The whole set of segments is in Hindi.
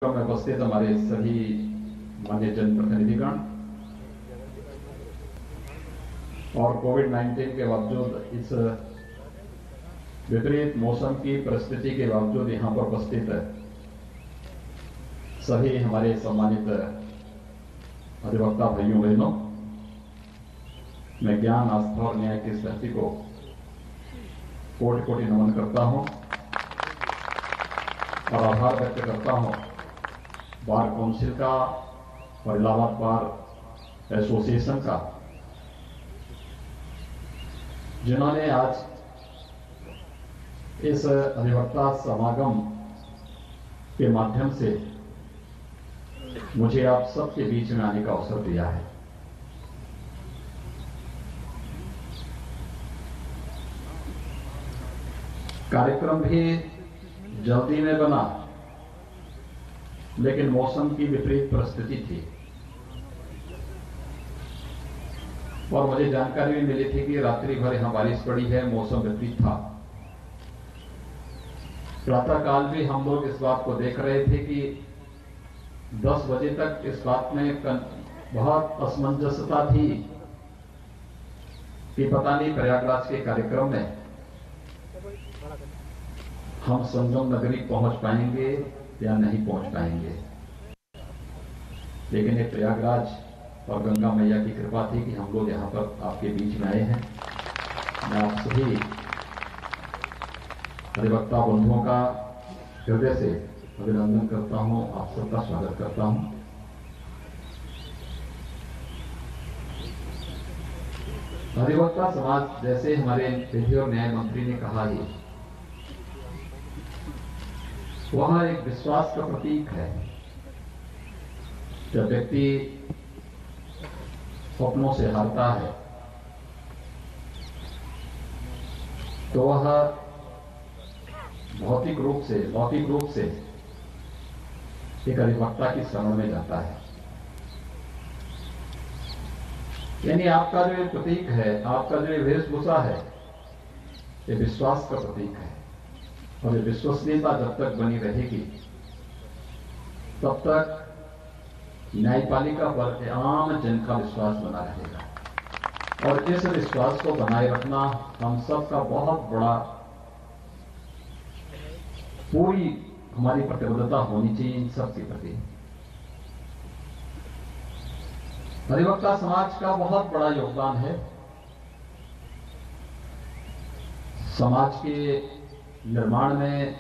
में उपस्थित हमारे सभी मान्य जनप्रतिनिधिगण और कोविड-19 के बावजूद इस विपरीत मौसम की परिस्थिति के बावजूद यहां पर उपस्थित सभी हमारे सम्मानित अधिवक्ता भाइयों बहनों, मैं ज्ञान, आस्था और न्याय की इस धरती को कोटि कोटि नमन करता हूं और आभार व्यक्त करता हूं बार काउंसिल का और इलाहाबाद बार एसोसिएशन का, जिन्होंने आज इस अधिवक्ता समागम के माध्यम से मुझे आप सबके बीच में आने का अवसर दिया है। कार्यक्रम भी जल्दी में बना, लेकिन मौसम की विपरीत परिस्थिति थी और मुझे जानकारी भी मिली थी कि रात्रि भर यहां बारिश पड़ी है, मौसम विपरीत था। प्रातः काल भी हम लोग इस बात को देख रहे थे कि 10 बजे तक इस बात में बहुत असमंजसता थी कि पता नहीं प्रयागराज के कार्यक्रम में हम संगम नगरी पहुंच पाएंगे या नहीं पहुंच पाएंगे। लेकिन ये प्रयागराज और गंगा मैया की कृपा थी कि हम लोग यहां पर आपके बीच में आए हैं। मैं आप सभी अधिवक्ता बंधुओं का हृदय से अभिनंदन करता हूं, आप सबका स्वागत करता हूं। अधिवक्ता समाज, जैसे हमारे विधि और न्याय मंत्री ने कहा ही, वह एक विश्वास का प्रतीक है। जब व्यक्ति स्वप्नों से हारता है तो वह भौतिक रूप से एक अधिवक्ता की शरण में जाता है। यानी आपका जो प्रतीक है, आपका जो वेशभूषा है, ये विश्वास का प्रतीक है और ये विश्वसनीयता जब तक बनी रहेगी तब तक न्यायपालिका पर आम जन का विश्वास बना रहेगा और इस विश्वास को बनाए रखना हम सबका बहुत बड़ा, पूरी हमारी प्रतिबद्धता होनी चाहिए इन सब के प्रति। अधिवक्ता समाज का बहुत बड़ा योगदान है समाज के निर्माण में,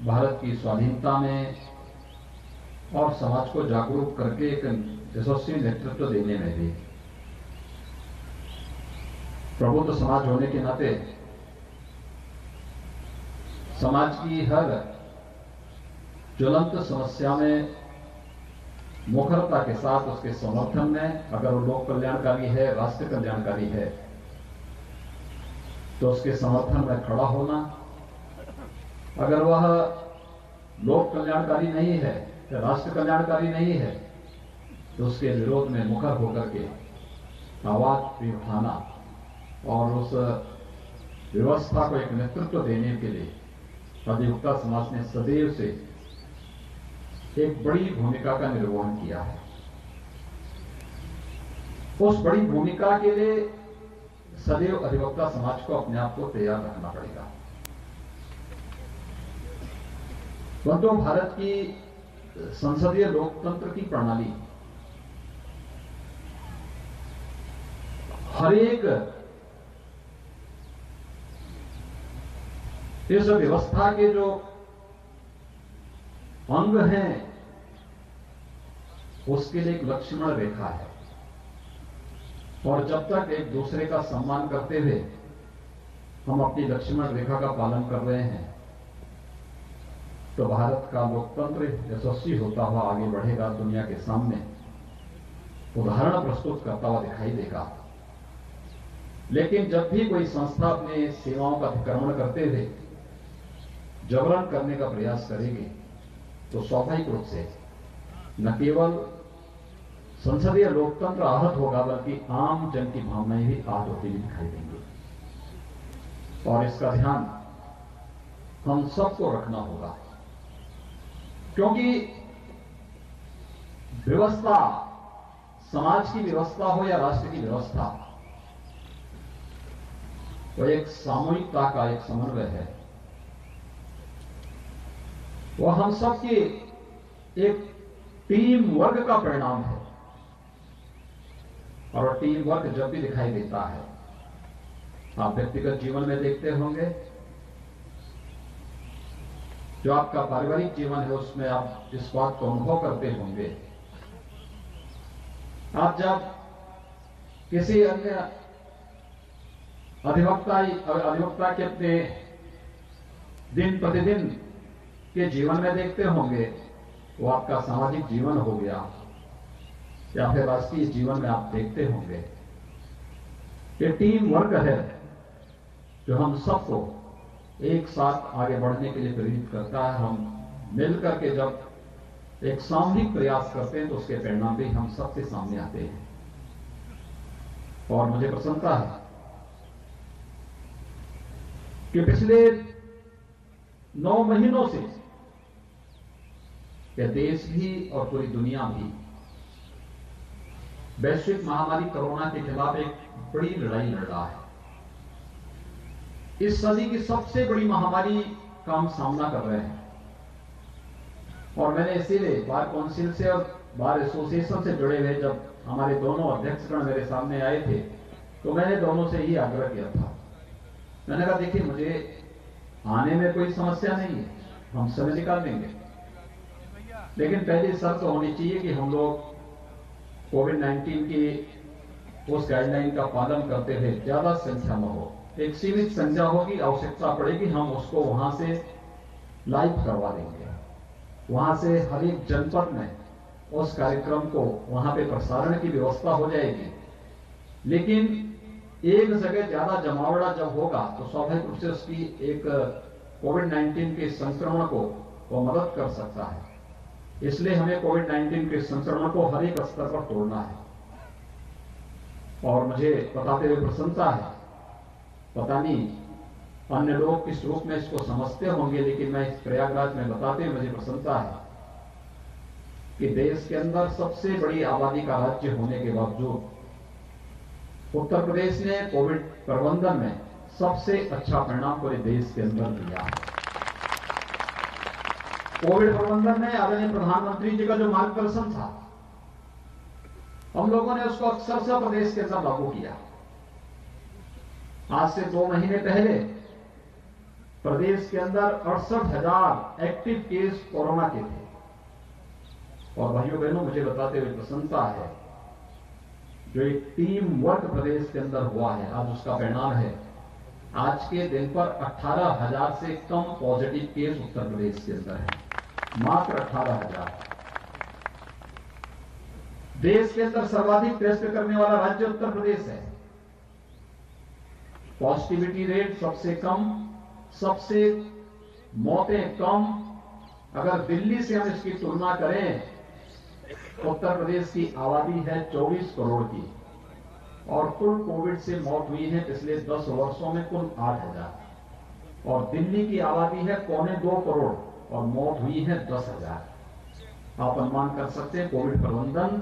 भारत की स्वाधीनता में और समाज को जागरूक करके एक यशस्वी नेतृत्व देने में भी। प्रबुद्ध समाज होने के नाते समाज की हर ज्वलंत समस्या में मुखरता के साथ उसके समर्थन में, अगर वो लोक कल्याणकारी है, राष्ट्र कल्याणकारी है, तो उसके समर्थन में खड़ा होना। अगर वह लोक कल्याणकारी नहीं है, राष्ट्र कल्याणकारी नहीं है, तो उसके विरोध में मुखर होकर के आवाज भी उठाना और उस व्यवस्था को एक नेतृत्व देने के लिए अधिवक्ता समाज ने सदैव से एक बड़ी भूमिका का निर्वहन किया है। उस बड़ी भूमिका के लिए सदैव अधिवक्ता समाज को अपने आप को तैयार रखना पड़ेगा। परंतु भारत की संसदीय लोकतंत्र की प्रणाली हर एक इस व्यवस्था के जो अंग हैं उसके लिए एक लक्ष्मण रेखा है और जब तक एक दूसरे का सम्मान करते हुए हम अपनी लक्ष्मण रेखा का पालन कर रहे हैं तो भारत का लोकतंत्र यशस्वी होता हुआ आगे बढ़ेगा, दुनिया के सामने उदाहरण प्रस्तुत करता हुआ दिखाई देगा। लेकिन जब भी कोई संस्था अपने सेवाओं का अतिक्रमण करते हुए जबरन करने का प्रयास करेगी तो स्वाभाविक रूप से न केवल संसदीय लोकतंत्र आहत होगा, बल्कि आम जन की भावनाएं भी आहत होती हुई दिखाई देंगी और इसका ध्यान हम सबको रखना होगा। क्योंकि व्यवस्था, समाज की व्यवस्था हो या राष्ट्र की व्यवस्था, वो एक सामूहिकता का एक समन्वय है। वो हम सबके एक टीम वर्क का परिणाम है। और टीम वर्क जब भी दिखाई देता है, आप व्यक्तिगत जीवन में देखते होंगे, जो आपका पारिवारिक जीवन है उसमें आप इस बात को अनुभव करते होंगे। आप जब किसी अन्य अधिवक्ता के अपने दिन प्रतिदिन के जीवन में देखते होंगे, वो आपका सामाजिक जीवन हो गया या फिर राष्ट्रीय जीवन में आप देखते होंगे। ये टीम वर्क है जो हम सबको एक साथ आगे बढ़ने के लिए प्रेरित करता है। हम मिलकर के जब एक सामूहिक प्रयास करते हैं तो उसके परिणाम भी हम सबके सामने आते हैं। और मुझे प्रसन्नता है कि पिछले 9 महीनों से यह देश भी और पूरी दुनिया भी वैश्विक महामारी कोरोना के खिलाफ एक बड़ी लड़ाई लड़ रहा है। इस सदी की सबसे बड़ी महामारी का हम सामना कर रहे हैं। और मैंने इसीलिए बार काउंसिल से और बार एसोसिएशन से जुड़े हुए जब हमारे दोनों अध्यक्षगण मेरे सामने आए थे तो मैंने दोनों से ही आग्रह किया था। मैंने कहा देखिए, मुझे आने में कोई समस्या नहीं है, हम समय निकाल देंगे, लेकिन पहली शर्त तो होनी चाहिए कि हम लोग कोविड-19 की उस गाइडलाइन का पालन करते हुए ज्यादा संख्या में हो, एक सीमित संख्या होगी, आवश्यकता पड़ेगी हम उसको वहां से लाइव करवा देंगे। वहां से हर एक जनपद में उस कार्यक्रम को वहां पे प्रसारण की व्यवस्था हो जाएगी। लेकिन एक जगह ज्यादा जमावड़ा जब होगा तो स्वाभाविक रूप से उसकी एक कोविड-19 के संक्रमण को वो मदद कर सकता है। इसलिए हमें कोविड-19 के संक्रमण को हर एक स्तर पर तोड़ना है। और मुझे बताते हुए प्रसन्नता है, पता नहीं अन्य लोग किस रूप में इसको समझते होंगे, लेकिन मैं इस प्रयागराज में बताते हुए मुझे प्रसन्नता है कि देश के अंदर सबसे बड़ी आबादी का राज्य होने के बावजूद उत्तर प्रदेश ने कोविड प्रबंधन में सबसे अच्छा परिणाम पूरे देश के अंदर दिया है। कोविड प्रबंधन में आदरणीय प्रधानमंत्री जी का जो मार्गदर्शन था, हम लोगों ने उसको अक्षरशः प्रदेश के अंदर लागू किया। आज से 2 महीने पहले प्रदेश के अंदर 68,000 एक्टिव केस कोरोना के थे। और भाइयों बहनों, मुझे बताते हुए प्रसन्नता है, जो एक टीम वर्क प्रदेश के अंदर हुआ है, आज उसका परिणाम है आज के दिन पर 18,000 से कम पॉजिटिव केस उत्तर प्रदेश के अंदर है, मात्र 18,000। देश के अंदर सर्वाधिक टेस्ट करने वाला राज्य उत्तर प्रदेश है। पॉजिटिविटी रेट सबसे कम, सबसे मौतें कम। अगर दिल्ली से हम इसकी तुलना करें, उत्तर प्रदेश की आबादी है 24 करोड़ की और कुल कोविड से मौत हुई है पिछले 10 वर्षों में कुल 8,000। और दिल्ली की आबादी है 2.25 करोड़ और मौत हुई है 10,000। आप अनुमान कर सकते हैं कोविड प्रबंधन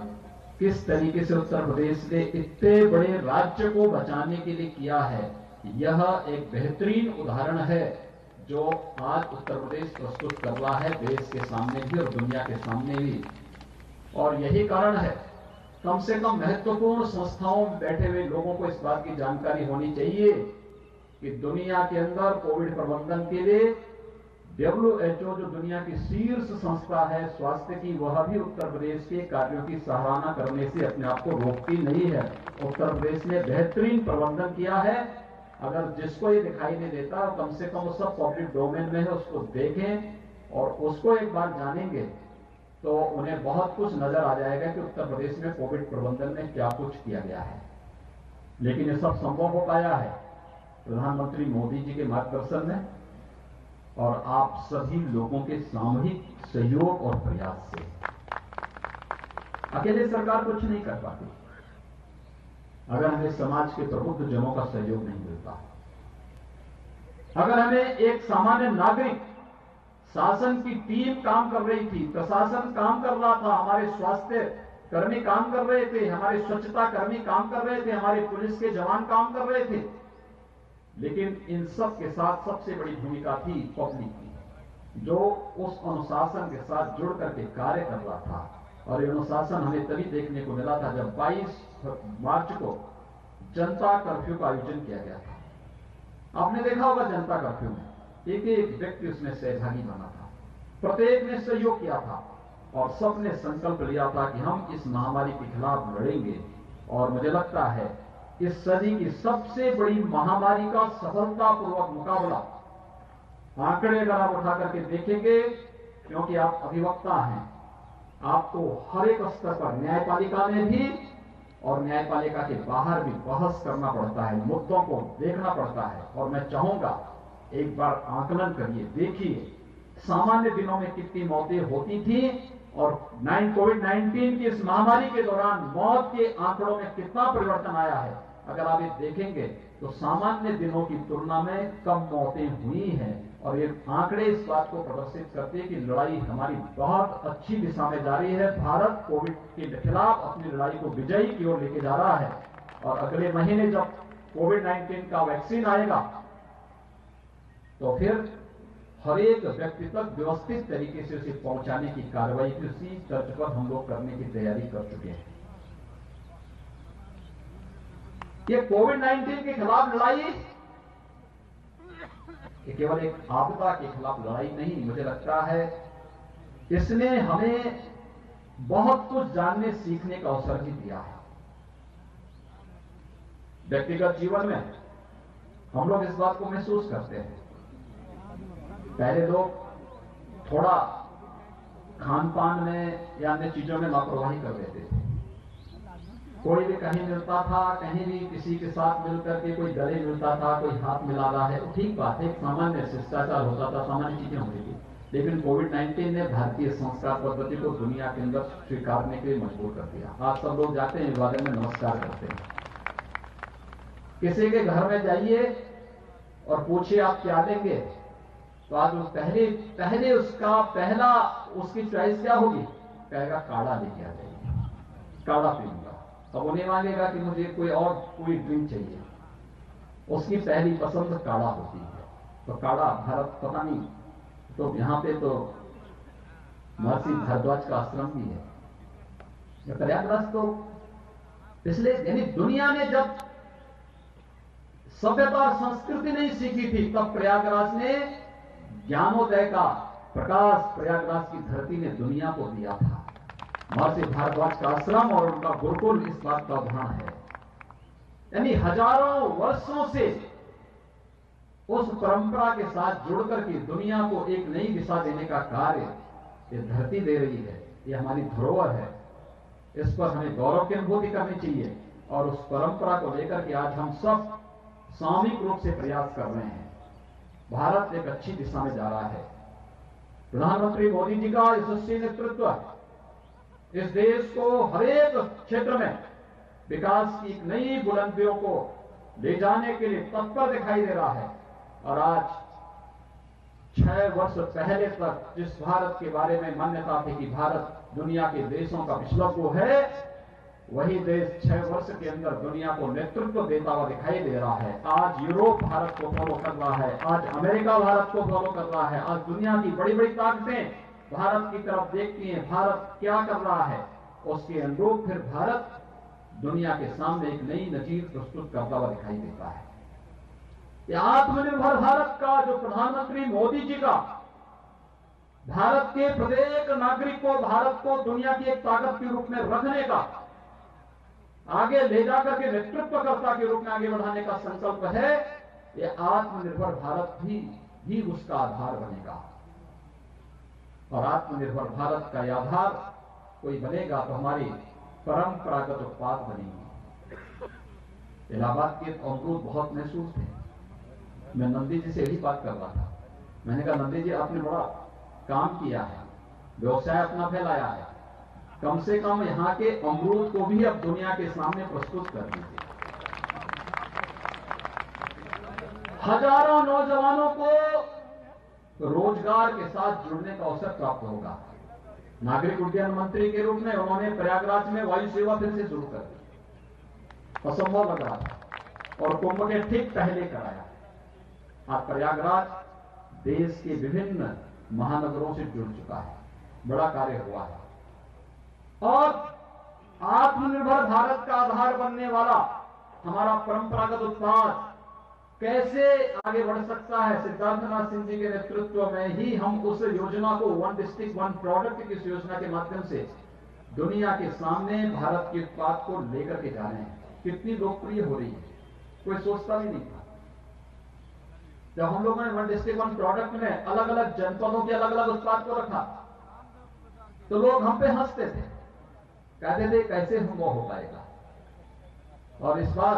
किस तरीके से उत्तर प्रदेश ने इतने बड़े राज्य को बचाने के लिए किया है। यह एक बेहतरीन उदाहरण है जो आज उत्तर प्रदेश प्रस्तुत कर रहा है देश के सामने भी और दुनिया के सामने भी। और यही कारण है, कम से कम महत्वपूर्ण संस्थाओं में बैठे हुए लोगों को इस बात की जानकारी होनी चाहिए कि दुनिया के अंदर कोविड प्रबंधन के लिए WHO, जो दुनिया की शीर्ष संस्था है स्वास्थ्य की, वह भी उत्तर प्रदेश के कार्यों की सराहना करने से अपने आप को रोकती नहीं है। उत्तर प्रदेश ने बेहतरीन प्रबंधन किया है। अगर जिसको ये दिखाई नहीं देता, कम से कम सब पब्लिक डोमेन में है, उसको देखें और उसको एक बार जानेंगे तो उन्हें बहुत कुछ नजर आ जाएगा कि उत्तर प्रदेश में कोविड प्रबंधन में क्या कुछ किया गया है। लेकिन ये सब संभव हो पाया है प्रधानमंत्री मोदी जी के मार्गदर्शन में और आप सभी लोगों के सामूहिक सहयोग और प्रयास से। अकेले सरकार कुछ नहीं कर पाती अगर हमें समाज के प्रबुद्ध जनों का सहयोग नहीं मिलता, अगर हमें एक सामान्य नागरिक शासन की टीम काम कर रही थी, प्रशासन काम कर रहा था, हमारे स्वास्थ्य कर्मी काम कर रहे थे, हमारे स्वच्छता कर्मी काम कर रहे थे, हमारे पुलिस के जवान काम कर रहे थे। लेकिन इन सब के साथ सबसे बड़ी भूमिका थी पब्लिक की, जो उस अनुशासन के साथ जुड़ करके कार्य कर रहा था। और ये अनुशासन हमें तभी देखने को मिला था जब 22 मार्च को जनता कर्फ्यू का आयोजन किया गया था। आपने देखा होगा जनता कर्फ्यू में एक एक व्यक्ति उसमें सहभागी बना था, प्रत्येक ने सहयोग किया था और सबने संकल्प लिया था कि हम इस महामारी के खिलाफ लड़ेंगे। और मुझे लगता है इस सदी की सबसे बड़ी महामारी का सफलतापूर्वक मुकाबला, आंकड़े अगर आप उठा करके देखेंगे, क्योंकि आप अधिवक्ता हैं, आपको हर एक स्तर पर न्यायपालिका में भी और न्यायपालिका के बाहर भी बहस करना पड़ता है, मुद्दों को देखना पड़ता है। और मैं चाहूंगा एक बार आकलन करिए, देखिए सामान्य दिनों में कितनी मौतें होती थी और कोविड-19 की इस महामारी के दौरान मौत के आंकड़ों में कितना परिवर्तन आया है। अगर आप ये देखेंगे तो सामान्य दिनों की तुलना में कम मौतें हुई हैं और ये आंकड़े इस बात को प्रदर्शित करते हैं कि लड़ाई हमारी बहुत अच्छी दिशा में जारी है। भारत कोविड के खिलाफ अपनी लड़ाई को विजयी की ओर लेके जा रहा है और अगले महीने जब कोविड-19 का वैक्सीन आएगा तो फिर हर एक व्यक्ति तक व्यवस्थित तरीके से उसे पहुंचाने की कार्रवाई उसी तर्ज पर हम लोग करने की तैयारी कर चुके हैं। ये कोविड-19 के खिलाफ लड़ाई ये केवल एक आपदा के खिलाफ लड़ाई नहीं, मुझे लगता है इसने हमें बहुत कुछ जानने सीखने का अवसर भी दिया है। व्यक्तिगत जीवन में हम लोग इस बात को महसूस करते हैं। पहले लोग थोड़ा खान पान में या अन्य चीजों में लापरवाही कर देते थे। कोई भी कहीं मिलता था, कहीं भी किसी के साथ मिलकर के कोई गले मिलता था, कोई हाथ मिला रहा है, ठीक बात है, एक सामान्य शिष्टाचार होता था, सामान्य चीजें होती थी। लेकिन कोविड-19 ने भारतीय संस्कार पद्धति को दुनिया के अंदर स्वीकारने के लिए मजबूर कर दिया। आज सब लोग जाते हैं इबादत में नमस्कार करते हैं। किसी के घर में जाइए और पूछिए आप क्या देंगे, तो आज उस पहले उसकी चॉइस क्या होगी, कहेगा काढ़ा लेके आ जाइए, काढ़ा पीऊंगा। अब वो नहीं मांगेगा कि मुझे कोई ड्रिंक चाहिए, उसकी पहली पसंद काढ़ा होती है। तो काढ़ा भारत पता नहीं, तो यहां पे तो महर्षि भारद्वाज का आश्रम भी है। प्रयागराज तो पिछले यानी दुनिया ने जब सभ्यता और संस्कृति नहीं सीखी थी तब प्रयागराज ने ज्ञानोदय का प्रकाश प्रयागराज की धरती ने दुनिया को दिया था। महर्षि भारद्वाज का आश्रम और उनका गुरुकुल इस बात का उदाहरण है। यानी हजारों वर्षों से उस परंपरा के साथ जुड़कर के दुनिया को एक नई दिशा देने का कार्य ये धरती दे रही है। ये हमारी धरोहर है, इस पर हमें गौरव की अनुभूति करनी चाहिए और उस परंपरा को लेकर के आज हम सब सामूहिक रूप से प्रयास कर रहे हैं। भारत एक अच्छी दिशा में जा रहा है। प्रधानमंत्री मोदी जी का यशस्वी नेतृत्व इस देश को हर एक क्षेत्र में विकास की एक नई बुलंदियों को ले जाने के लिए तत्पर दिखाई दे रहा है। और आज 6 वर्ष पहले तक जिस भारत के बारे में मान्यता थी कि भारत दुनिया के देशों का पिछड़ा को है, वही देश 6 वर्ष के अंदर दुनिया को नेतृत्व देता हुआ दिखाई दे रहा है। आज यूरोप भारत को फॉलो कर रहा है, आज अमेरिका भारत को फॉलो कर रहा है, आज दुनिया की बड़ी बड़ी ताकतें भारत की तरफ देखती हैं, भारत क्या कर रहा है, उसके अनुरूप फिर भारत दुनिया के सामने एक नई नजीर प्रस्तुत करता हुआ दिखाई देता है। यह आत्मनिर्भर भारत का जो प्रधानमंत्री मोदी जी का भारत के प्रत्येक नागरिक को, भारत को दुनिया की एक ताकत के रूप में रखने का, आगे ले जाकर के नेतृत्वकर्ता के रूप में आगे बढ़ाने का संकल्प है, यह आत्मनिर्भर भारत भी उसका आधार बनेगा। और आत्मनिर्भर भारत का यह आधार कोई बनेगा तो हमारी परंपरागत उत्पाद बनेंगे। इलाहाबाद के अमरूद बहुत महसूस थे। मैं नंदी जी से यही बात कर रहा था। मैंने कहा नंदी जी आपने बड़ा काम किया है, व्यवसाय अपना फैलाया है, कम से कम यहां के अमरूद को भी अब दुनिया के सामने प्रस्तुत कर दीजिए। हजारों नौजवानों को रोजगार के साथ जुड़ने का अवसर प्राप्त होगा। नागरिक उड्डयन मंत्री के रूप में उन्होंने प्रयागराज में वायु सेवा फिर से शुरू कर दी। असंभव लग रहा था और कुंभ के ठीक पहले कराया। आज प्रयागराज देश के विभिन्न महानगरों से जुड़ चुका है, बड़ा कार्य हुआ है। और आत्मनिर्भर भारत का आधार बनने वाला हमारा परंपरागत उत्पाद कैसे आगे बढ़ सकता है, सिद्धार्थनाथ सिंह जी के नेतृत्व में ही हम उस योजना को वन डिस्ट्रिक्ट वन प्रोडक्ट की इस योजना के माध्यम से दुनिया के सामने भारत के उत्पाद को लेकर के जा रहे हैं। कितनी लोकप्रिय हो रही है, कोई सोचता भी नहीं था। जब हम लोगों ने वन डिस्ट्रिक्ट वन प्रोडक्ट में अलग अलग जनपदों के अलग अलग उत्पाद को रखा तो लोग हम पे हंसते थे, कहते थे कैसे वो हो पाएगा। और इस बार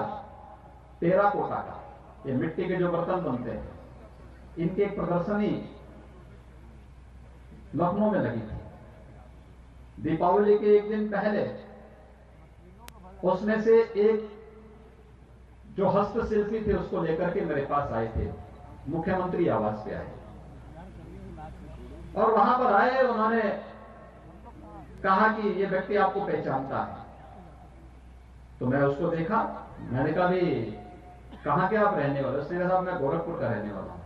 टेराकोटा का, ये मिट्टी के जो बर्तन बनते हैं, इनकी एक प्रदर्शनी लखनऊ में लगी थी दीपावली के एक दिन पहले। उसमें से एक जो हस्तशिल्पी थे उसको लेकर के मेरे पास आए थे, मुख्यमंत्री आवास पे आए और वहां पर आए, उन्होंने कहा कि ये व्यक्ति आपको पहचानता है। तो मैं उसको देखा, मैंने कहा भी कहां के आप रहने वाले? उसने कहा साहब मैं गोरखपुर का रहने वाला हूं।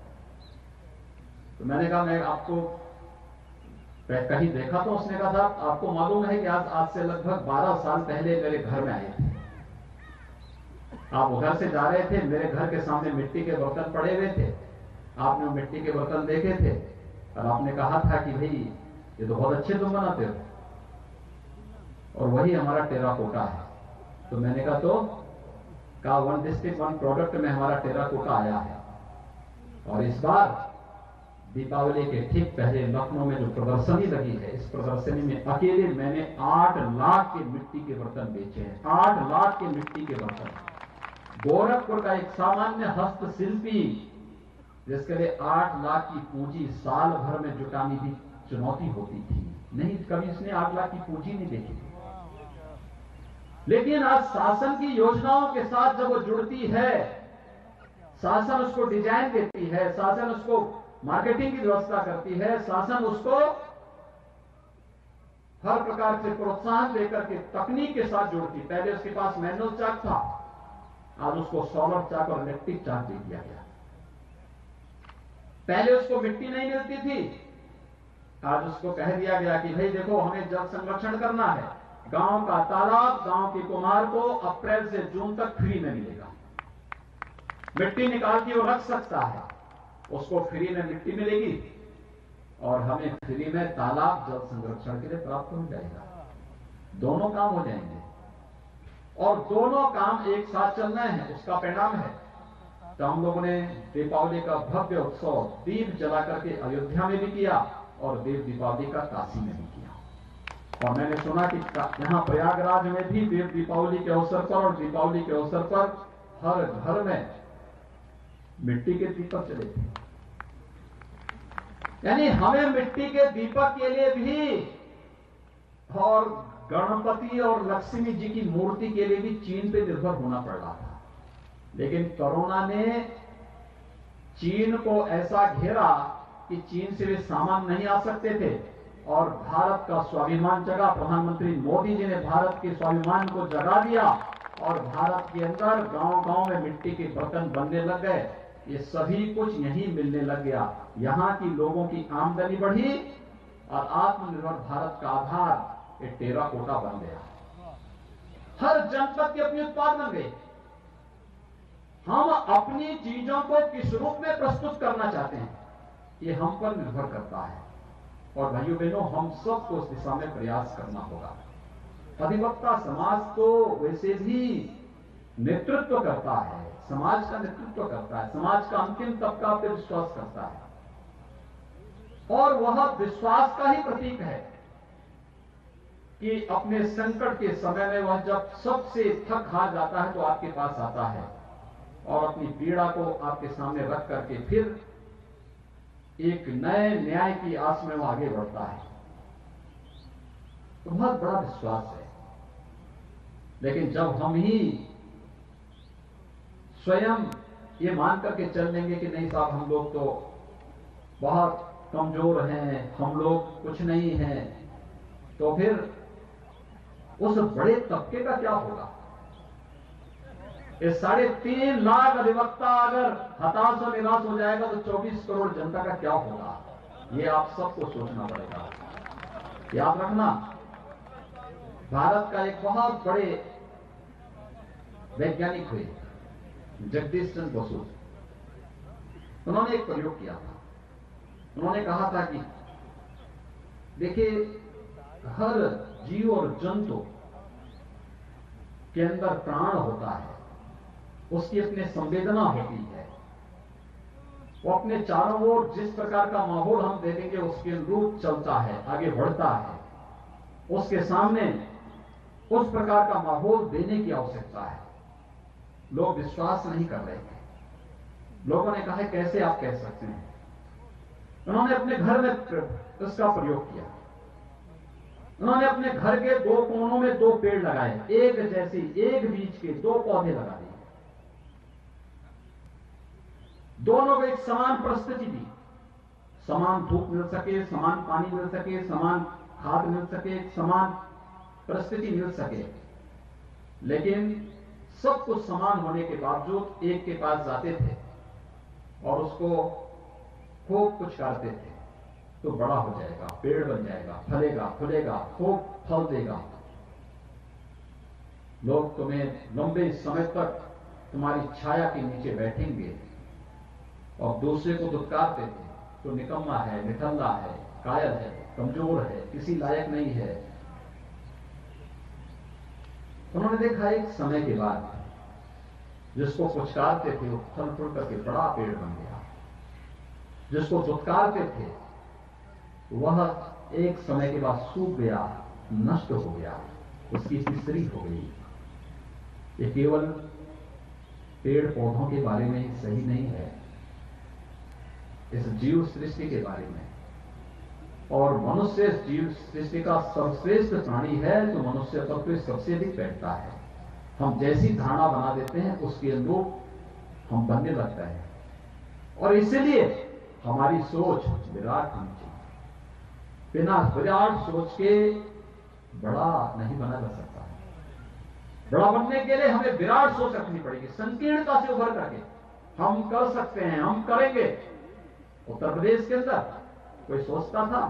तो मैंने कहा मैं आपको कहीं देखा? तो उसने कहा साहब आपको मालूम है कि आज से लगभग 12 साल पहले मेरे घर में आए थे, आप उधर से जा रहे थे, मेरे घर के सामने मिट्टी के बर्तन पड़े हुए थे, आपने मिट्टी के बर्तन देखे थे और आपने कहा था कि भाई ये तो बहुत अच्छे तुम बनाते हो और वही हमारा टेराकोटा है। तो मैंने कहा तो कहा वन डिस्ट्रिक्ट वन प्रोडक्ट में हमारा टेराकोटा आया है। और इस बार दीपावली के ठीक पहले लखनऊ में जो प्रदर्शनी लगी है, इस प्रदर्शनी में अकेले मैंने 8 लाख के मिट्टी के बर्तन बेचे हैं। 8 लाख के मिट्टी के बर्तन। गोरखपुर का एक सामान्य हस्तशिल्पी जिसके लिए 8 लाख की पूंजी साल भर में जुटानी भी चुनौती होती थी, नहीं कभी इसने 8 लाख की पूंजी नहीं देखी थी। लेकिन आज शासन की योजनाओं के साथ जब वो जुड़ती है, शासन उसको डिजाइन देती है, शासन उसको मार्केटिंग की व्यवस्था करती है, शासन उसको हर प्रकार से प्रोत्साहन देकर के तकनीक के साथ जोड़ती। पहले उसके पास मैनुअल चाक था, आज उसको सोलर चाक और इलेक्ट्रिक चाक दे दिया गया। पहले उसको मिट्टी नहीं मिलती थी, आज उसको कह दिया गया कि भाई देखो हमें जल संरक्षण करना है, गांव का तालाब गांव के कुम्हार को अप्रैल से जून तक फ्री में मिलेगा। मिट्टी निकाल के वो रख सकता है, उसको फ्री में मिट्टी मिलेगी और हमें फ्री में तालाब जल संरक्षण के लिए प्राप्त हो जाएगा। दोनों काम हो जाएंगे और दोनों काम एक साथ चलना है, उसका परिणाम है। तो हम लोगों ने दीपावली का भव्य उत्सव दीप जला करके अयोध्या में भी किया और देव दीपावली का काशी में भी किया। और मैंने सुना कि यहां प्रयागराज में भी देव दीपावली के अवसर पर और दीपावली के अवसर पर हर घर में मिट्टी के दीपक चले थे। यानी हमें मिट्टी के दीपक के लिए भी और गणपति और लक्ष्मी जी की मूर्ति के लिए भी चीन पे निर्भर होना पड़ रहा था। लेकिन कोरोना ने चीन को ऐसा घेरा कि चीन से वे सामान नहीं आ सकते थे और भारत का स्वाभिमान जगा। प्रधानमंत्री मोदी जी ने भारत के स्वाभिमान को जगा दिया और भारत के अंदर गांव-गांव में मिट्टी के बर्तन बनने लग गए। ये सभी कुछ यहीं मिलने लग गया। यहां की लोगों की आमदनी बढ़ी और आत्मनिर्भर भारत का आधार ये टेराकोटा बन गया। हर जनपद के अपने उत्पाद बन गए। हम अपनी चीजों को किस रूप में प्रस्तुत करना चाहते हैं, ये हम पर निर्भर करता है। और भाइयों बहनों, हम सबको उस दिशा में प्रयास करना होगा। अधिवक्ता समाज तो वैसे भी नेतृत्व करता है, समाज का नेतृत्व करता है, समाज का अंतिम तबका पे विश्वास करता है और वह विश्वास का ही प्रतीक है कि अपने संकट के समय में वह जब सबसे थक हार जाता है तो आपके पास आता है और अपनी पीड़ा को आपके सामने रख करके फिर एक नए न्याय की आस में वो आगे बढ़ता है। तो बहुत बड़ा विश्वास है। लेकिन जब हम ही स्वयं ये मान करके चल लेंगे कि नहीं साहब हम लोग तो बहुत कमजोर हैं, हम लोग कुछ नहीं हैं, तो फिर उस बड़े तबके का क्या होगा? इस 3.5 लाख अधिवक्ता अगर हताश और निराश हो जाएगा तो 24 करोड़ जनता का क्या होगा? ये आप सबको सोचना पड़ेगा। याद रखना, भारत का एक बहुत बड़े वैज्ञानिक हुए जगदीश चंद्र बसु, उन्होंने एक प्रयोग किया था। उन्होंने कहा था कि देखिए, हर जीव और जंतु के अंदर प्राण होता है, उसकी अपनी संवेदना होती है, वो अपने चारों ओर जिस प्रकार का माहौल हम दे देंगे उसके अनुरूप चलता है, आगे बढ़ता है। उसके सामने उस प्रकार का माहौल देने की आवश्यकता है। लोग विश्वास नहीं कर रहे थे। लोगों ने कहा कैसे आप कह सकते हैं? उन्होंने अपने घर में इसका प्रयोग किया। उन्होंने अपने घर के 2 कोनों में 2 पेड़ लगाए, एक जैसी एक बीज के 2 पौधे लगा दिए। दोनों को एक समान परिस्थिति दी, समान धूप मिल सके, समान पानी मिल सके, समान खाद मिल सके, समान परिस्थिति मिल सके। लेकिन सब कुछ समान होने के बावजूद एक के पास जाते थे और उसको खूब कुछ करते थे तो बड़ा हो जाएगा, पेड़ बन जाएगा, फलेगा, फूलेगा, खूब फल देगा, लोग तुम्हें लंबे समय तक तुम्हारी छाया के नीचे बैठेंगे। और दूसरे को दुत्कारते थे तो निकम्मा है, निठल्ला है, कायल है, कमजोर है, किसी लायक नहीं है। उन्होंने देखा एक समय के बाद जिसको पुचकारते थे वो फल फूल करके बड़ा पेड़ बन गया, जिसको दुत्कारते थे वह एक समय के बाद सूख गया, नष्ट हो गया, उसकी तीसरी हो गई। ये केवल पेड़ पौधों के बारे में ही सही नहीं है, इस जीव सृष्टि के बारे में। और मनुष्य जीव सृष्टि का सर्वश्रेष्ठ प्राणी है जो मनुष्य पर तो सबसे अधिक बैठता है। हम जैसी धारणा बना देते हैं उसके अनुरूप हम बनने लगते हैं, और इसीलिए हमारी सोच विराट होनी चाहिए। बिना विराट सोच के बड़ा नहीं बना जा सकता है। बड़ा बनने के लिए हमें विराट सोच रखनी पड़ेगी, संकीर्णता से उभर करके हम कर सकते हैं, हम करेंगे। उत्तर प्रदेश के अंदर कोई सोचता था,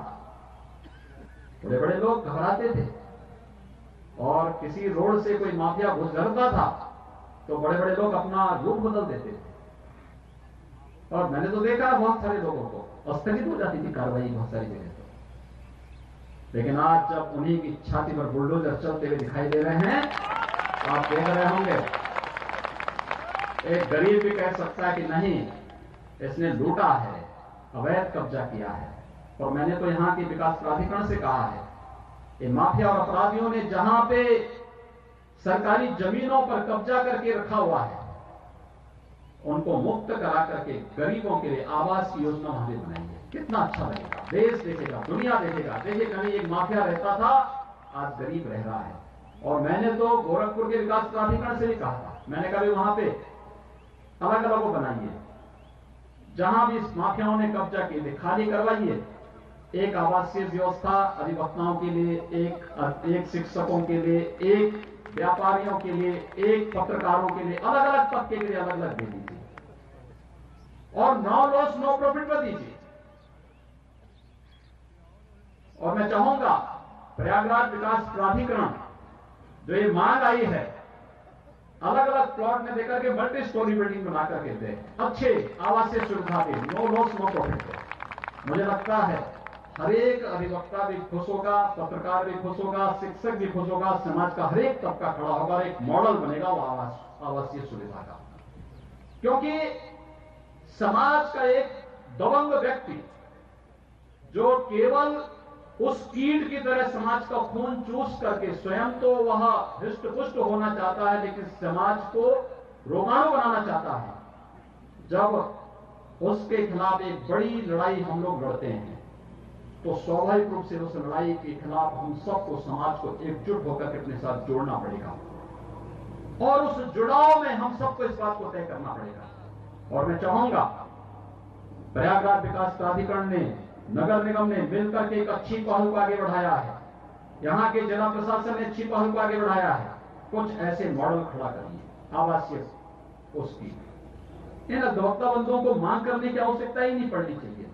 बड़े बड़े लोग घबराते थे, और किसी रोड से कोई माफिया गुजरता था तो बड़े बड़े लोग अपना रूप बदल देते थे। और मैंने तो देखा बहुत सारे लोगों को स्थगित हो जाती थी कार्रवाई बहुत सारी जगह तो। लेकिन आज जब उन्हीं की छाती पर बुलडोजर चलते हुए दिखाई दे रहे हैं, आप देख रहे होंगे, एक गरीब भी कह सकता है कि नहीं, इसने लूटा है, अवैध कब्जा किया है। और मैंने तो यहां के विकास प्राधिकरण से कहा है, ये माफिया और अपराधियों ने जहां पे सरकारी जमीनों पर कब्जा करके रखा हुआ है, उनको मुक्त करा करके गरीबों के लिए आवास की योजना वहां भी बनाई है। कितना अच्छा लगेगा, देश देखेगा, दुनिया देखेगा। देखिए, कहीं एक माफिया रहता था, आज गरीब रह रहा है। और मैंने तो गोरखपुर के विकास प्राधिकरण से भी कहा था, मैंने कहा वहां पे अलग अलग वो बनाइए, जहां भी इस माफियाओं ने कब्जा किए थे खाली करवाइए। एक आवासीय व्यवस्था अधिवक्ताओं के लिए, एक शिक्षकों के लिए, एक व्यापारियों के लिए, एक पत्रकारों के लिए, अलग अलग तबके के लिए अलग अलग दे दीजिए, और नो लॉस नो प्रॉफिट पर दीजिए। और मैं चाहूंगा प्रयागराज विकास प्राधिकरण जो ये मांग आई है, अलग अलग प्लॉट में देकर के मल्टी स्टोरी बिल्डिंग बना करके दे, अच्छे आवासीय सुविधा दे, नो लॉस नो प्रॉफिट दे। मुझे लगता है हर एक अधिवक्ता भी खुश होगा, पत्रकार भी खुश होगा, शिक्षक भी खुश होगा, समाज का हर एक तबका खड़ा होगा और एक मॉडल बनेगा वो आवासीय सुविधा का। क्योंकि समाज का एक दबंग व्यक्ति जो केवल उस कीट की तरह समाज का खून चूस करके स्वयं तो वह हृष्ट पुष्ट होना चाहता है, लेकिन समाज को रोगाणु बनाना चाहता है। जब उसके खिलाफ एक बड़ी लड़ाई हम लोग लड़ते हैं तो स्वाभाविक रूप से उस लड़ाई के खिलाफ हम सबको, समाज को एकजुट होकर के अपने साथ जोड़ना पड़ेगा, और उस जुड़ाव में हम सबको इस बात को तय करना पड़ेगा। और मैं चाहूंगा प्रयागराज विकास प्राधिकरण ने नगर निगम ने मिलकर के एक अच्छी पहल को आगे बढ़ाया है, यहां के जिला प्रशासन ने अच्छी पहल को आगे बढ़ाया है। कुछ ऐसे मॉडल खड़ा करिए आवासीय उसकी। इन अधिवक्ता बंधुओं को मांग करने की आवश्यकता ही नहीं पड़नी चाहिए।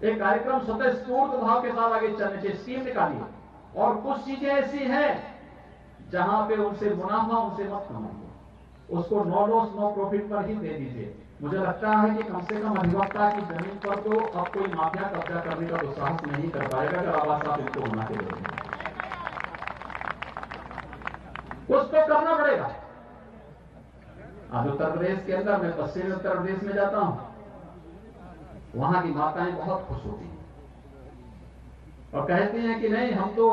एक कार्यक्रम स्वतःस्फूर्त भाव के साथ आगे चलने चाहिए, स्कीम निकालिए। और कुछ चीजें ऐसी हैं जहां पे उनसे मुनाफा उनसे मत कमाइए, उसको नो लॉस नो प्रॉफिट पर ही दे दीजिए। मुझे लगता है कि कम से कम अधिवक्ता की जमीन पर तो अब कोई माफिया कब्जा करने का दुस्साहस नहीं कर पाएगा अगर आवास आप इनको बना के देंगे। कुछ तो करना पड़ेगा। आज उत्तर प्रदेश के अंदर, मैं पश्चिमी उत्तर प्रदेश में जाता हूं, वहां की माताएं बहुत खुश होती हैं और कहती हैं कि नहीं हम तो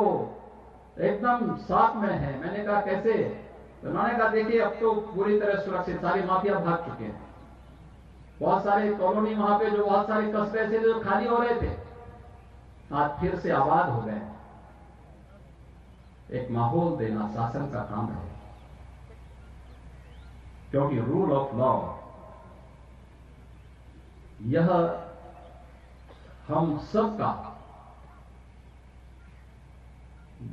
एकदम साथ में हैं। मैंने कहा कैसे? तो उन्होंने कहा देखिए अब तो पूरी तरह सुरक्षित, सारी माफिया भाग चुके हैं। बहुत सारे कॉलोनी वहां पे जो बहुत सारे कस्बे थे जो खाली हो रहे थे, आज फिर से आबाद हो गए। एक माहौल देना शासन का काम है, क्योंकि रूल ऑफ लॉ यह हम सबका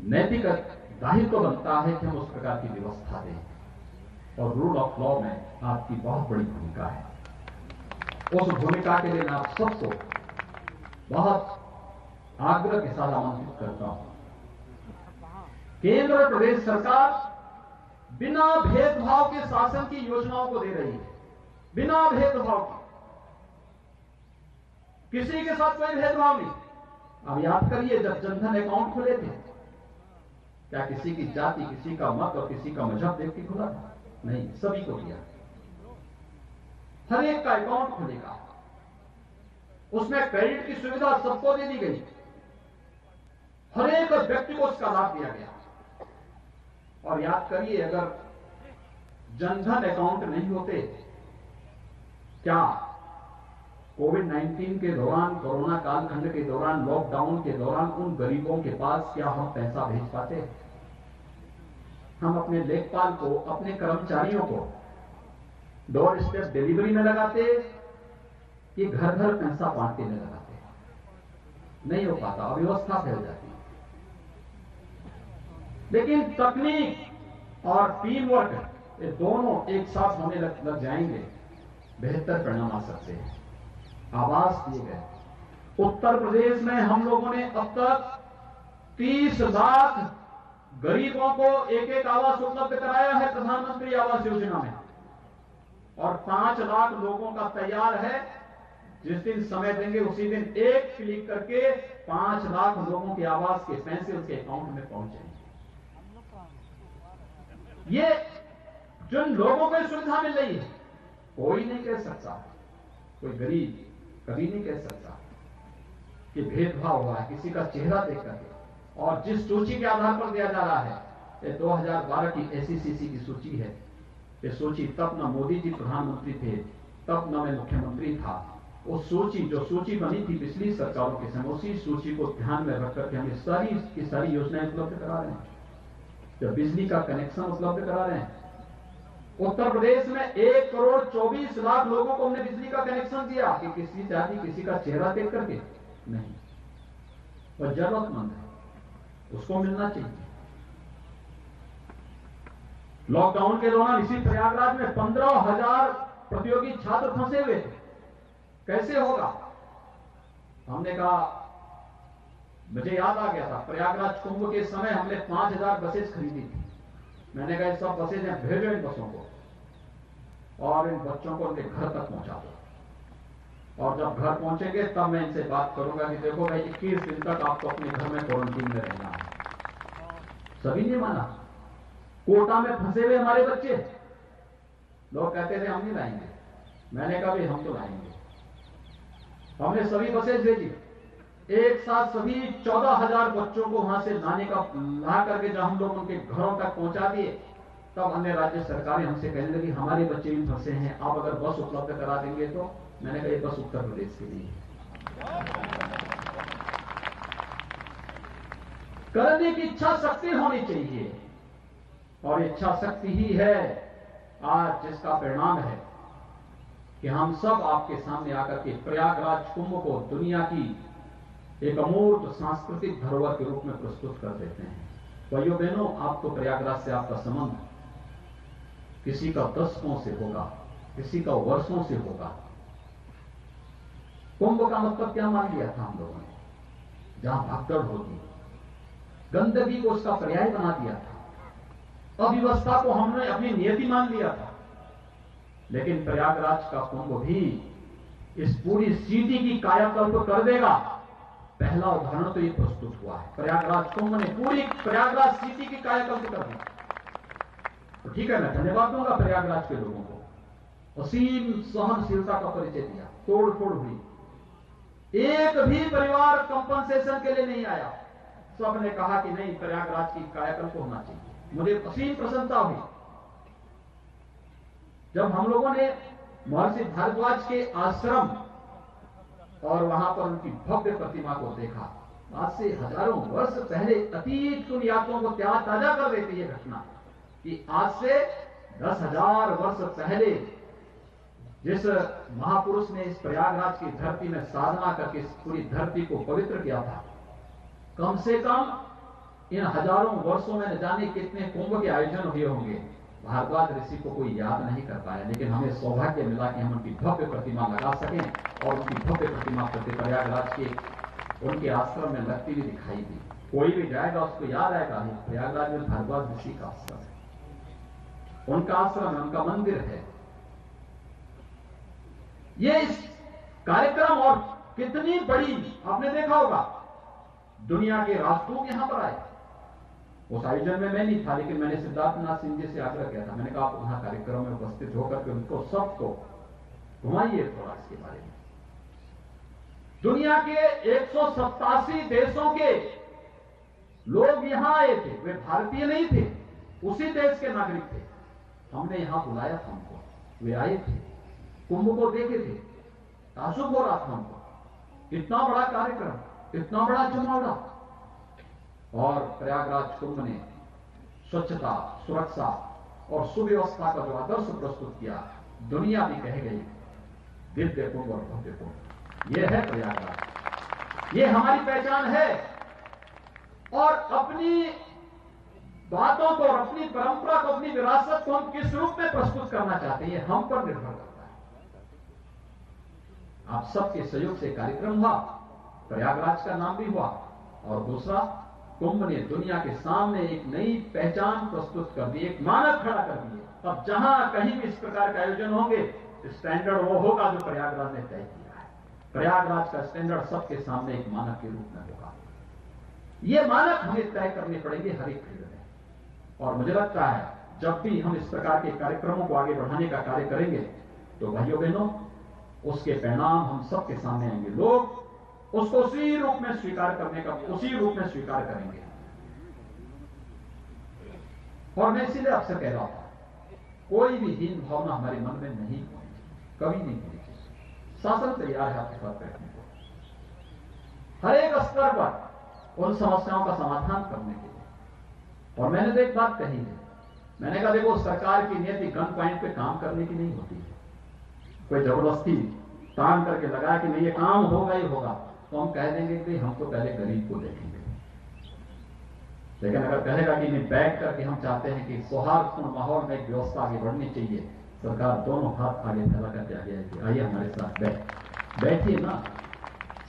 नैतिक दायित्व बनता है कि हम उस प्रकार की व्यवस्था दें। और रूल ऑफ लॉ में आपकी बहुत बड़ी भूमिका है। उस भूमिका के लिए मैं आप सबको बहुत आग्रह के साथ आमंत्रित करता हूं। केंद्र और प्रदेश सरकार बिना भेदभाव के शासन की योजनाओं को दे रही है, बिना भेदभाव के, किसी के साथ कोई भेदभाव नहीं। अब याद करिए जब जनधन अकाउंट खुले थे, क्या किसी की जाति, किसी का मत और किसी का मजहब देख के खुला था? नहीं, सभी को दिया। हर एक का अकाउंट खुलेगा, उसमें क्रेडिट की सुविधा सबको दे दी गई, हर एक व्यक्ति को उसका लाभ दिया गया। और याद करिए अगर जनधन अकाउंट नहीं होते, क्या कोविड-19 के दौरान, कोरोना कालखंड के दौरान, लॉकडाउन के दौरान उन गरीबों के पास क्या हम पैसा भेज पाते? हम अपने लेखपाल को, अपने कर्मचारियों को डोर स्टेप डिलीवरी में लगाते कि घर घर पैसा बांटने में लगाते? नहीं हो पाता, अव्यवस्था फैल जाती। लेकिन तकनीक और टीम वर्क ये दोनों एक साथ होने लग जाएंगे, बेहतर परिणाम आ सकते हैं। आवास दिए गए। उत्तर प्रदेश में हम लोगों ने अब तक 30 लाख गरीबों को एक एक आवास उपलब्ध कराया है प्रधानमंत्री आवास योजना में, और 5 लाख लोगों का तैयार है। जिस दिन समय देंगे उसी दिन एक क्लिक करके 5 लाख लोगों के आवास के पैसे उनके अकाउंट में पहुंच जाएंगे। ये जिन लोगों को सुविधा मिल रही है, कोई नहीं कह सकता, कोई गरीब कभी नहीं कह सकता कि भेदभाव हुआ है किसी का चेहरा देख करके। और जिस सूची के आधार पर दिया जा रहा है, ये 2012 की एसईसीसी की सूची है। ये सूची तब न मोदी जी प्रधानमंत्री थे, तब न मैं मुख्यमंत्री था। उस सूची, जो सूची बनी थी पिछली सरकारों के समय, उसी सूची को ध्यान में रख करके हमें सारी की सारी योजनाएं उपलब्ध करा रहे हैं। जब बिजली का कनेक्शन उपलब्ध करा रहे हैं, उत्तर प्रदेश में 1 करोड़ 24 लाख लोगों को हमने बिजली का कनेक्शन दिया कि किसी जाति, किसी का चेहरा देख करके नहीं, और जरूरतमंद है उसको मिलना चाहिए। लॉकडाउन के दौरान इसी प्रयागराज में 15,000 प्रतियोगी छात्र फंसे हुए थे, कैसे होगा? हमने कहा, मुझे याद आ गया था प्रयागराज कुंभ के समय हमने 5,000 बसेस खरीदी थी। मैंने कहा सब बसेज हैं, भेजो इन बसों को और इन बच्चों को उनके घर तक पहुंचा दो। और जब घर पहुंचेंगे तब मैं इनसे बात करूंगा कि देखो भाई 21 दिन तक आपको अपने घर में क्वारंटीन में रहना है। सभी ने माना। कोटा में फंसे हुए हमारे बच्चे, लोग कहते थे हम नहीं लाएंगे। मैंने कहा भाई हम तो लाएंगे। हमने सभी बसेज भेजी, एक साथ सभी 14,000 बच्चों को वहां से ला करके जब हम लोग उनके घरों तक पहुंचा दिए, तब अन्य राज्य सरकारें हमसे कहने लगी हमारे बच्चे भी फंसे हैं, आप अगर बस उपलब्ध करा देंगे तो। मैंने कहा ये बस उत्तर प्रदेश के लिए करने की इच्छा शक्ति होनी चाहिए, और इच्छा शक्ति ही है आज जिसका परिणाम है कि हम सब आपके सामने आकर के प्रयागराज कुंभ को दुनिया की एक अमूर्त सांस्कृतिक धरोहर के रूप में प्रस्तुत कर देते हैं। भाइयों बहनों, आप तो प्रयागराज से आपका संबंध किसी का दशकों से होगा, किसी का वर्षों से होगा। कुंभ का मतलब क्या मान लिया था हम लोगों ने? जहां भगदड़ होगी, गंदगी को उसका पर्याय बना दिया था, अव्यवस्था को हमने अपनी नियति मान लिया था। लेकिन प्रयागराज का कुंभ भी इस पूरी सिटी की कायाकल्प कर देगा। पहला उदाहरण तो ये प्रस्तुत हुआ है, प्रयागराज कुंभ ने पूरी प्रयागराज सिटी की कायाकल्प कर दी। तो ठीक है, मैं धन्यवाद दूंगा प्रयागराज के लोगों को, असीम सहनशीलता का परिचय दिया, तोड़ फोड़ हुई, एक भी परिवार कंपनसेशन के लिए नहीं आया। सबने कहा कि नहीं, प्रयागराज की कायाकल्प होना चाहिए। मुझे असीम प्रसन्नता हुई जब हम लोगों ने महर्षि भारद्वाज के आश्रम और वहां पर उनकी भव्य प्रतिमा को देखा। आज से हजारों वर्ष पहले अतीत की यादों को ताजा कर देती है घटना कि आज से 10,000 वर्ष पहले जिस महापुरुष ने इस प्रयागराज की धरती में साधना करके इस पूरी धरती को पवित्र किया था, कम से कम इन हजारों वर्षों में न जाने कितने कुंभ के आयोजन हुए होंगे। भारद्वाज ऋषि को कोई याद नहीं कर पाया, लेकिन हमें सौभाग्य मिला कि हम उनकी भव्य प्रतिमा लगा सकें और उनकी भव्य प्रतिमा प्रयागराज के उनके आश्रम में लगती हुई दिखाई दी। कोई भी जाएगा उसको याद आएगा, प्रयागराज में भारद्वाज ऋषि का आश्रम है, उनका आश्रम है, उनका मंदिर है। ये इस कार्यक्रम और कितनी बड़ी, आपने देखा होगा दुनिया के राजदूत यहां पर आए। उस आयोजन में मैं नहीं था, लेकिन मैंने सिद्धार्थनाथ सिंह जी से आग्रह किया था। मैंने कहा आप वहां कार्यक्रम में उपस्थित होकर के उनको सबको घुमाइए थोड़ा इसके बारे में। दुनिया के 187 देशों के लोग यहां आए थे, वे भारतीय नहीं थे, उसी देश के नागरिक थे। हमने यहां बुलाया था उनको, वे आए थे, कुंभ को देखे थे, ताजुब हो रहा था उनको। इतना बड़ा कार्यक्रम, इतना बड़ा जमावड़ा, और प्रयागराज कुंभ ने स्वच्छता, सुरक्षा और सुव्यवस्था का जो आदर्श प्रस्तुत किया, दुनिया भी कह गई दिव्य कुंभ और भव्य कुंभ। यह है प्रयागराज, यह हमारी पहचान है। और अपनी बातों को और अपनी परंपरा को, अपनी विरासत को हम किस रूप में प्रस्तुत करना चाहते हैं, हम पर निर्भर करता है। आप सबके सहयोग से कार्यक्रम हुआ, प्रयागराज का नाम भी हुआ, और दूसरा कुंभ ने दुनिया के सामने एक नई पहचान प्रस्तुत कर दी, एक मानक खड़ा कर दिए। अब जहां कहीं भी इस प्रकार के आयोजन होंगे, स्टैंडर्ड वो होगा जो प्रयागराज ने तय किया है। प्रयागराज का स्टैंडर्ड सबके सामने एक मानक के रूप में होगा। ये मानक हमें तय करने पड़ेंगे हर एक फील्ड में। और मुझे लगता है जब भी हम इस प्रकार के कार्यक्रमों को आगे बढ़ाने का कार्य करेंगे, तो भाइयों बहनों, उसके परिणाम हम सबके सामने आएंगे। लोग उसको उसी रूप में स्वीकार करने का, उसी रूप में स्वीकार करेंगे। और मैं इसीलिए आपसे कह रहा था, कोई भी हीन भावना हमारे मन में नहीं, कभी नहीं होनी चाहिए। शासन तैयार है आपके साथ बैठने को, हर एक स्तर पर उन समस्याओं का समाधान करने के लिए। और मैंने तो एक बात कही है, मैंने कहा देखो, सरकार की नीति गन पॉइंट पे काम करने की नहीं होती है। कोई जबरदस्ती तान करके लगाया कि नहीं ये काम होगा ही होगा, तो हम कह देंगे कि हम तो पहले गरीब को देखेंगे। लेकिन अगर कहेगा कि नहीं, बैठ करके हम चाहते हैं कि सौहार्दपूर्ण माहौल में एक व्यवस्था आगे बढ़नी चाहिए, सरकार दोनों हाथ आगे फैला करके आगे आएगी, आइए हमारे साथ बैठिए ना,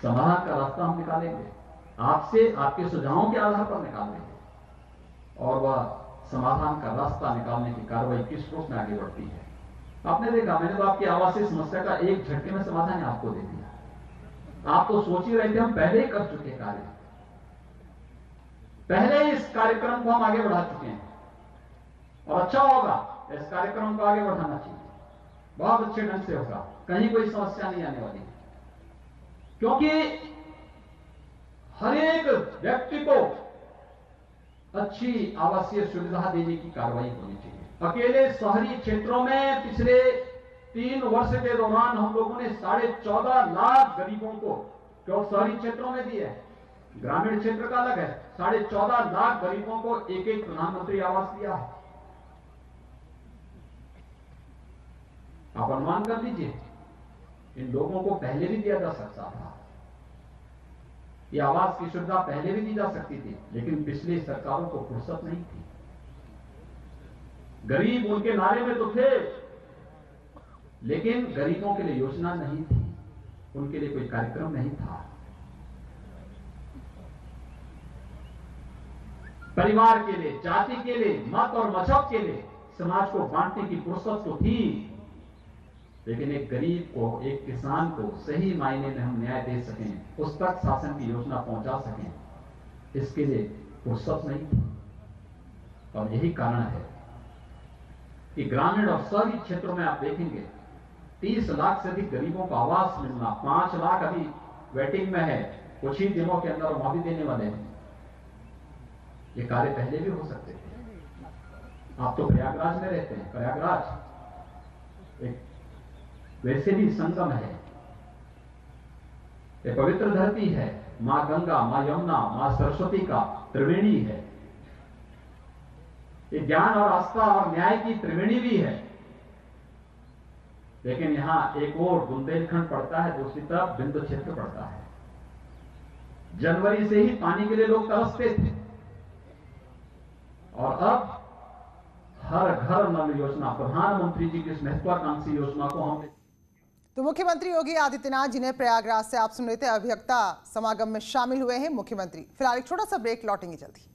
समाधान का रास्ता हम निकालेंगे, आपसे आपके सुझावों के आधार पर निकालेंगे, और वह समाधान का रास्ता निकालने की कार्रवाई किस रूप में आगे बढ़ती है। आपने देखा, मैंने तो आपकी आवासीय समस्या का एक झटके में समाधान आपको दे दिया। आप तो सोच ही रहे थे, हम पहले ही कर चुके कार्य, पहले ही इस कार्यक्रम को हम आगे बढ़ा चुके हैं, और अच्छा होगा, इस कार्यक्रम को आगे बढ़ाना चाहिए, बहुत अच्छे ढंग से होगा, कहीं कोई समस्या नहीं आने वाली, क्योंकि हर एक व्यक्ति को अच्छी आवासीय सुविधा देने की कार्रवाई होनी चाहिए। अकेले शहरी क्षेत्रों में पिछले 3 वर्ष के दौरान हम लोगों ने 14.5 लाख गरीबों को, जो शहरी क्षेत्रों में दिए है, ग्रामीण क्षेत्र का अलग है, 14.5 लाख गरीबों को एक प्रधानमंत्री आवास दिया है। आप अनुमान कर लीजिए, इन लोगों को पहले भी दिया जा सकता था, ये आवास की सुविधा पहले भी दी जा सकती थी, लेकिन पिछली सरकारों को फुर्सत नहीं थी। गरीब उनके नारे में तो थे, लेकिन गरीबों के लिए योजना नहीं थी, उनके लिए कोई कार्यक्रम नहीं था। परिवार के लिए, जाति के लिए, मत और मजहब के लिए समाज को बांटने की फुर्सत तो थी, लेकिन एक गरीब को, एक किसान को सही मायने में हम न्याय दे सकें, उस तक शासन की योजना पहुंचा सकें, इसके लिए फुर्सत नहीं थी। और यही कारण है कि ग्रामीण और शहरी क्षेत्रों में आप देखेंगे 30 लाख से अधिक गरीबों को आवास मिलना, 5 लाख अभी वेटिंग में है, कुछ ही दिनों के अंदर वहां भी देने वाले हैं। ये कार्य पहले भी हो सकते थे। आप तो प्रयागराज में रहते हैं, प्रयागराज एक वैसे भी संगम है, ये पवित्र धरती है, मां गंगा, मां यमुना, मां सरस्वती का त्रिवेणी है। ये ज्ञान और आस्था और न्याय की त्रिवेणी भी है, लेकिन यहां एक और बुंदेलखंड पड़ता है, दूसरी तरफ बिंदु क्षेत्र पड़ता है। जनवरी से ही पानी के लिए लोग तरसते थे, और अब हर घर नल योजना, प्रधानमंत्री जी की इस महत्वाकांक्षी योजना को हमने। तो मुख्यमंत्री योगी आदित्यनाथ जी ने प्रयागराज से, आप सुन रहे थे, अभियंता समागम में शामिल हुए हैं मुख्यमंत्री। फिलहाल एक छोटा सा ब्रेक, लौटेंगे जल्दी।